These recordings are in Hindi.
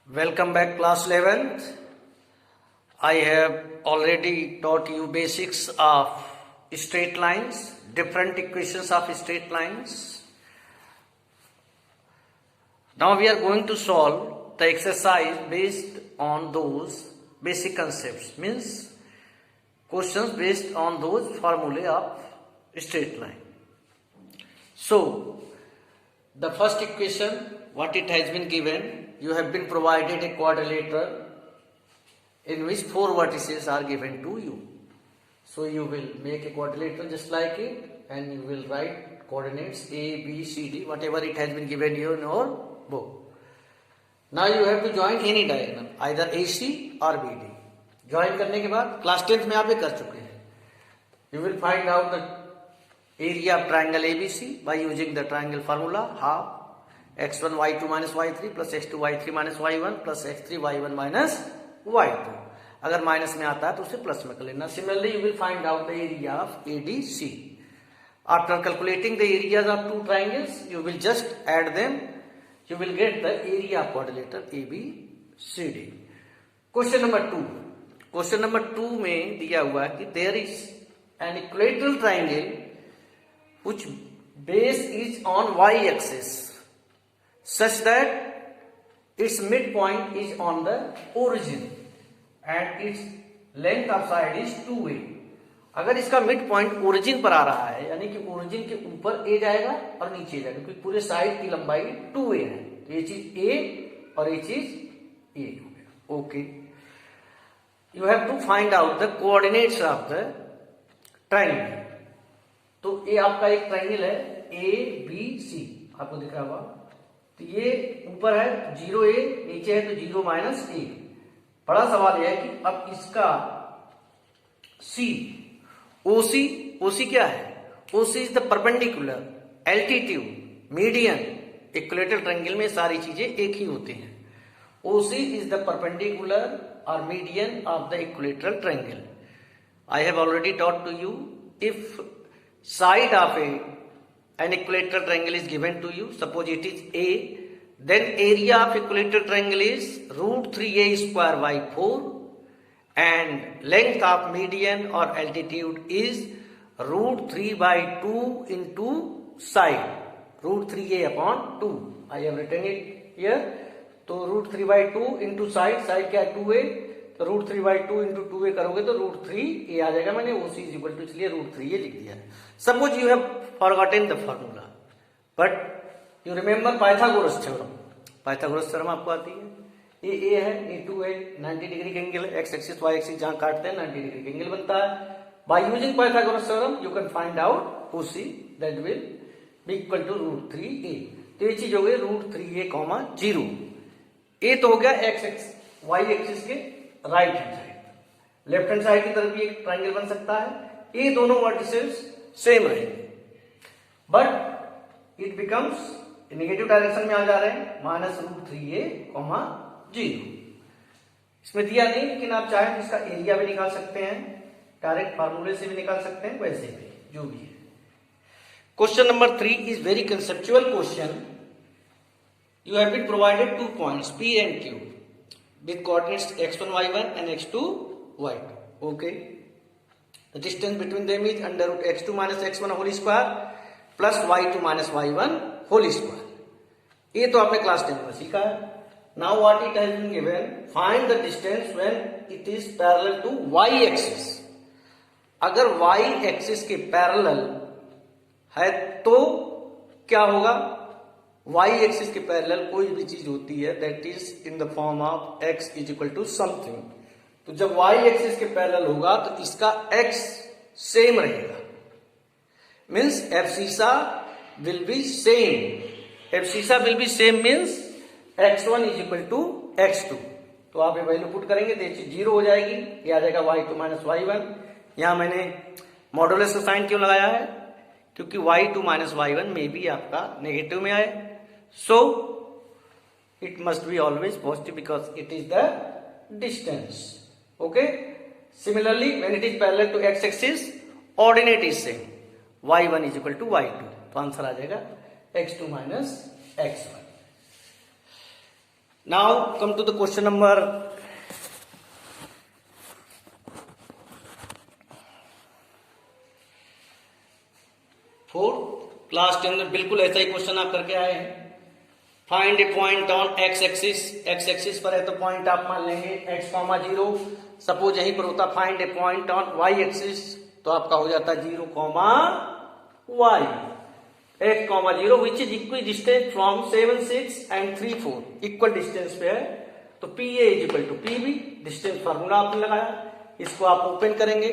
Welcome back class 11th. I have already taught you basics of straight lines, different equations of straight lines. Now we are going to solve the exercise based on those basic concepts, means questions based on those formulae of straight line. So the first equation, what it has been given, you have been provided a quadrilateral in which four vertices are given to you. So you will make a quadrilateral just like it and you will write coordinates A, B, C, D, whatever it has been given you in your book. Now you have to join any diagonal, either AC or BD. Join करने के बाद क्लास 10th में आप ये कर चुके हैं. You will find out the area of triangle ABC by using the triangle formula half x1 y2 minus y3 plus x2 y3 minus y1 plus x3 y1 minus y2. अगर माइनस में आता है तो उसे प्लस में कर लेना. Similarly, you will find out the area of ADC. After calculating the areas of two triangles, you will just add them. You will get the area of quadrilateral ABCD. Question number 2. Question number 2 में दिया हुआ है कि there is an equilateral triangle which base is on y-axis such that its midpoint is on the origin and its length of side is 2a. अगर इसका मिड पॉइंट ओरिजिन पर आ रहा है, यानी कि ओरिजिन के ऊपर a जाएगा और नीचे जाएगा, क्योंकि पूरे साइड की लंबाई 2a है, तो ये चीज a और ये चीज a हो गया. Okay, you have to find out the coordinates of the triangle. तो ये आपका एक ट्राइंगल है ABC, आपको दिख रहा होगा. तो ये ऊपर है 0a, नीचे है तो 0 माइनस a. बड़ा सवाल यह है कि अब इसका OC क्या है? OC is the perpendicular, altitude, median. Equilateral triangle में सारी चीजें एक ही होती हैं. OC इज द परपेंडिकुलर और median of the equilateral triangle. I have already taught to you, if side of an equilateral triangle is given to you, suppose it is A, then area of equilateral triangle is root 3a square by 4 and length of median or altitude is root 3 by 2 into side, root 3a upon 2. I have written it here. तो root 3 by 2 into side क्या है 2a, तो रूट 3 बाई 2 इंटू 2a करोगे तो रूट 3a आ जाएगा. मैंने OC इज इक्वल टू इसलिए रूट 3a लिख दिया. Suppose you have forgotten the formula but you remember Pythagoras theorem. Pythagoras theorem आपको आती है. ये a है, ये 2 है, 90 डिग्री का एंगल है, एक्स एक्सिस वाई एक्सिस जहां काटते हैं 90 डिग्री का एंगल बनता है. By using Pythagoras theorem you can find out OC that will be equal to root 3a. तो ये चीज हो गई रूट 3a, 0. a तो हो गया एक्स वाई एक्सिस के right hand side. Left hand side की तरफ भी एक ट्रायंगल बन सकता है. ये दोनों वर्टिसेस सेम रहेंगे but it becomes negative direction में आ जा रहे हैं, माइनस रूट 3a, 0. इसमें दिया नहीं, लेकिन आप चाहें तो इसका एरिया भी निकाल सकते हैं, डायरेक्ट फार्मूले से भी निकाल सकते हैं, वैसे भी जो भी है. Question number 3 is very conceptual question. You have been provided 2 points P and Q with coordinates x1 y1 and x2 y2. Okay, the distance between them is under root x2 minus x1 whole square plus y2 minus y1 whole square. ये तो आपने क्लास 10 में सीखा है. Now what it has been given, find the distance when it is parallel to y axis. अगर y axis के पैरेलल है तो क्या होगा? y एक्सिस के पैरेलल कोई भी चीज होती है that is in the form of x is equal to something. तो जब y एक्सिस के पैरेलल होगा तो इसका x सेम रहेगा, means abscissa will be same. Abscissa will be same means x1 is equal to x2. तो आप ये वैल्यू पुट करेंगे तो ये चीज 0 हो जाएगी, ये आ जाएगा y2 माइनस y1. यहां मैंने मॉडुलस का साइन क्यों लगाया है? क्योंकि y2 माइनस y1 में भी आपका नेगेटिव में आए. So it must be always positive because it is the distance. Okay. Similarly, when it is parallel to x axis, ordinate is same. y1 is equal to y2. तो आंसर आ जाएगा x2 minus x1. Now come to the question number 4. Class 10 में बिल्कुल ऐसा ही क्वेश्चन आप करके आए हैं. Find a point on x axis. X axis पर है तो पॉइंट आप मान लेंगे x,0. सपोज यहीं पर होता find a point on y axis तो आपका हो जाता 0, y. x,0 which is equal distance from 7, 6 and 3, 4. Equal distance पे है तो PA is equal to PB. Distance formula आपने लगाया, इसको आप ओपन करेंगे,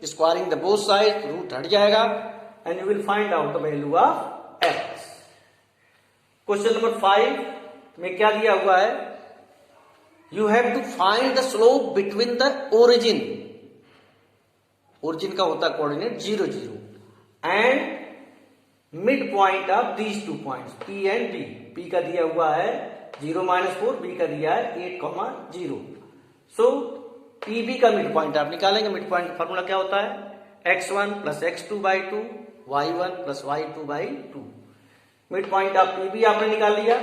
squaring the both side, root हट जाएगा and you will find out the value of x. Question number 5 में क्या दिया हुआ है? You have to find the slope between the origin. Origin का होता है coordinate 0, 0 and midpoint of these 2 points P and B. P का दिया हुआ है 0, -4, B का दिया है 8, 0. So PB का midpoint आप निकालेंगे. midpoint फार्मूला क्या होता है? x1 plus x2 by 2, y1 plus y2 by 2. Mid point of PB आपने निकाल लिया.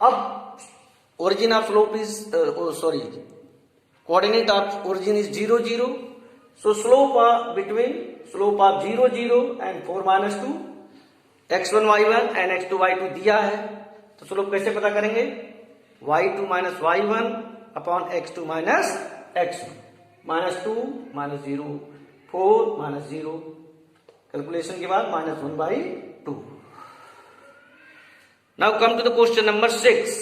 अब origin of slope is coordinate of origin is 0, 0. So slope between slope of 0, 0 and 4, -2, x1 y1 and x2 y2 दिया है तो स्लोप कैसे पता करेंगे? y2 minus y1 upon x2 minus x1. -2 -0 4 -0 calculation के बाद -1/2. Now come to the question number 6.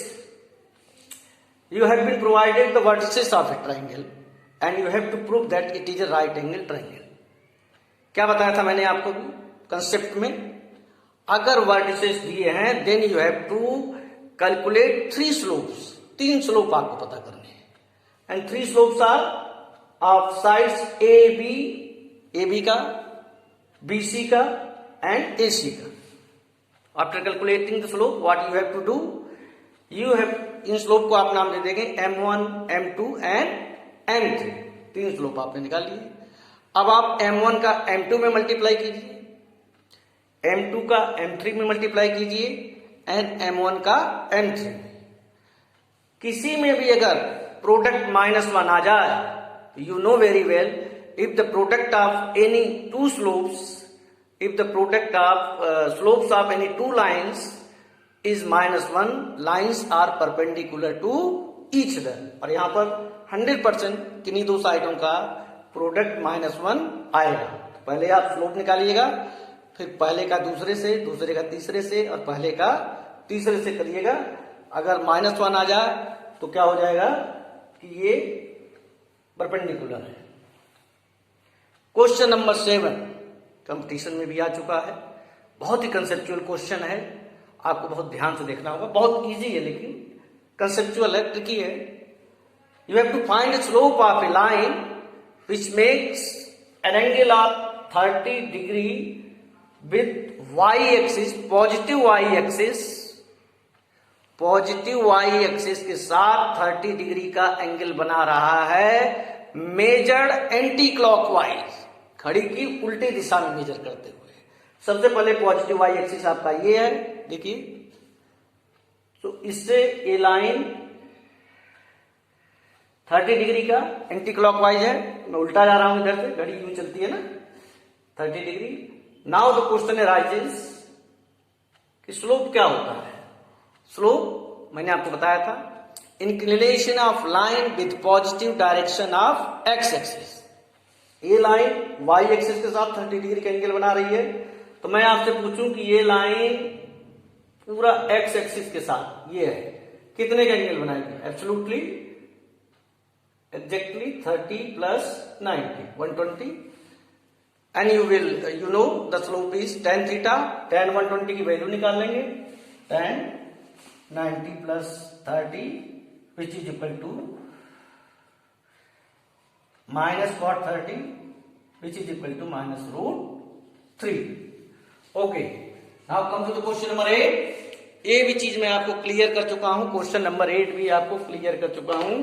You have been provided the vertices of a triangle and you have to prove that it is a right angle triangle. क्या बताया था मैंने आपको कंसेप्ट में? अगर वर्टिसेस दिए हैं then you have to calculate 3 slopes. 3 slope आपको पता करने हैं. And 3 slopes are of sides AB का, BC का and AC का. After calculating the slope, what you have to do? You have in slope को आप नाम दे देंगे M1, M2 and M3. 3 slope आपने निकाल लिए. अब आप M1 का M2 में मल्टीप्लाई कीजिए, M2 का M3 में मल्टीप्लाई कीजिए एंड M1 का M3 में. किसी में भी अगर प्रोडक्ट -1 आ जाए, you know very well, if the product of any 2 slopes, if the product of slopes of any 2 lines is -1, lines are perpendicular to each other. और यहां पर 100% किन्हीं 2 साइडों का प्रोडक्ट -1 आएगा. पहले आप स्लोप निकालिएगा, फिर पहले का दूसरे से, दूसरे का तीसरे से और पहले का तीसरे से करिएगा. अगर -1 आ जाए तो क्या हो जाएगा कि ये परपेंडिकुलर है. क्वेश्चन नंबर 7 कंपटीशन में भी आ चुका है. बहुत ही कंसेप्चुअल क्वेश्चन है, आपको बहुत ध्यान से देखना होगा. बहुत इजी है लेकिन कंसेप्चुअल है, ट्रिकी है. You have to find the slope of a line which makes an angle of 30 degree with Y axis, positive Y axis के साथ 30 डिग्री का एंगल बना रहा है, मेजर्ड एंटी क्लॉकवाइज, घड़ी की उल्टी दिशा में मेजर करते हुए. सबसे पहले पॉजिटिव वाई एक्सिस आपका ये है, देखिए. तो इससे ये लाइन 30 डिग्री का एंटी क्लॉकवाइज है. मैं उल्टा जा रहा हूं इधर से, घड़ी यूं चलती है ना 30 degree. Now the question arises कि स्लोप क्या होता है. स्लोप मैंने आपको बताया था, inclination of line with positive direction of x axis. ये लाइन वाई एक्सिस के साथ 30 डिग्री का एंगल बना रही है. तो मैं आपसे पूछूं कि ये लाइन पूरा एक्स एक्सिस के साथ ये है, कितने का एंगल बनाएगी? Absolutely exactly 30 plus 90, 120. And you know the slope is tan theta. tan 120 की वैल्यू निकाल लेंगे. tan 90 plus 30 which is equal to minus cot 30 which is equal to minus root 3. Okay, now come to the question number 8. ये भी चीज मैं आपको क्लियर कर चुका हूं. क्वेश्चन नंबर 8 भी आपको क्लियर कर चुका हूं.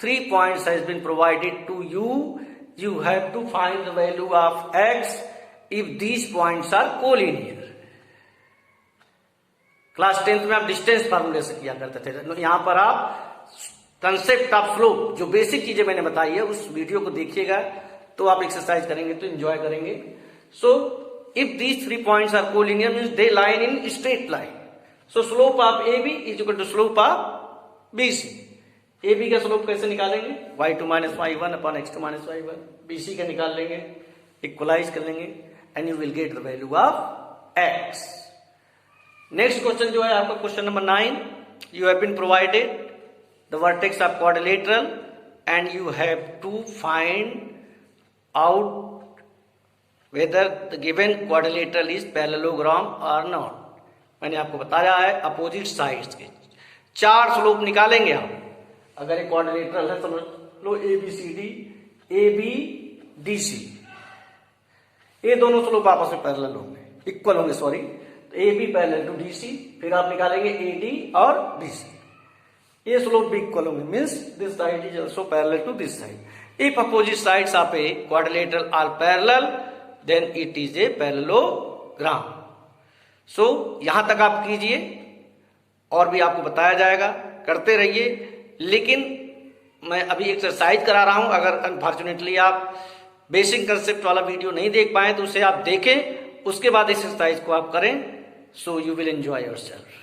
3 points has been provided to you. You have to find the value of x if these points are collinear. Class 10th में आप डिस्टेंस फार्मूले से किया करते थे, यहां पर आप कंसेप्ट ऑफ स्लोप, जो बेसिक चीजें मैंने बताई है उस वीडियो को देखिएगा, तो आप एक्सरसाइज करेंगे तो एंजॉय करेंगे। So if these 3 points are collinear means they line in straight line, so slope of A B is equal to slope of B C. A B का स्लोप कैसे निकालेंगे, y2 minus y1 upon x2 minus y1, B C का निकाल लेंगे, इक्वलाइज कर लेंगे and you will get the value of x। Next question जो है आपका question number 9, you have been provided the vertex of quadrilateral and you have to find out whether the given quadrilateral is parallelogram or not। मैंने आपको बताया है अपोजिट साइड्स के 4 स्लोप निकालेंगे हम। अगर एक क्वाड्रिलेटरल है समझ लो A B C D, A B D C, ये दोनों स्लोप आपस में पैरेलल होंगे, इक्वल होंगे सॉरी, तो A B parallel to D C, फिर आप निकालेंगे ए डी और डी सी, ये स्लोप भी इक्वल होंगे, means this side is also parallel to this side. If opposite sides of a quadrilateral are parallel then it is a parallelogram. So यहां तक आप कीजिए, और भी आपको बताया जाएगा, करते रहिए। लेकिन मैं अभी एक्सरसाइज करा रहा हूं, अगर अनफॉर्चुनेटली आप बेसिक कंसेप्ट वाला वीडियो नहीं देख पाए तो उसे आप देखें, उसके बाद एक्सरसाइज को आप करें, so you will enjoy yourself.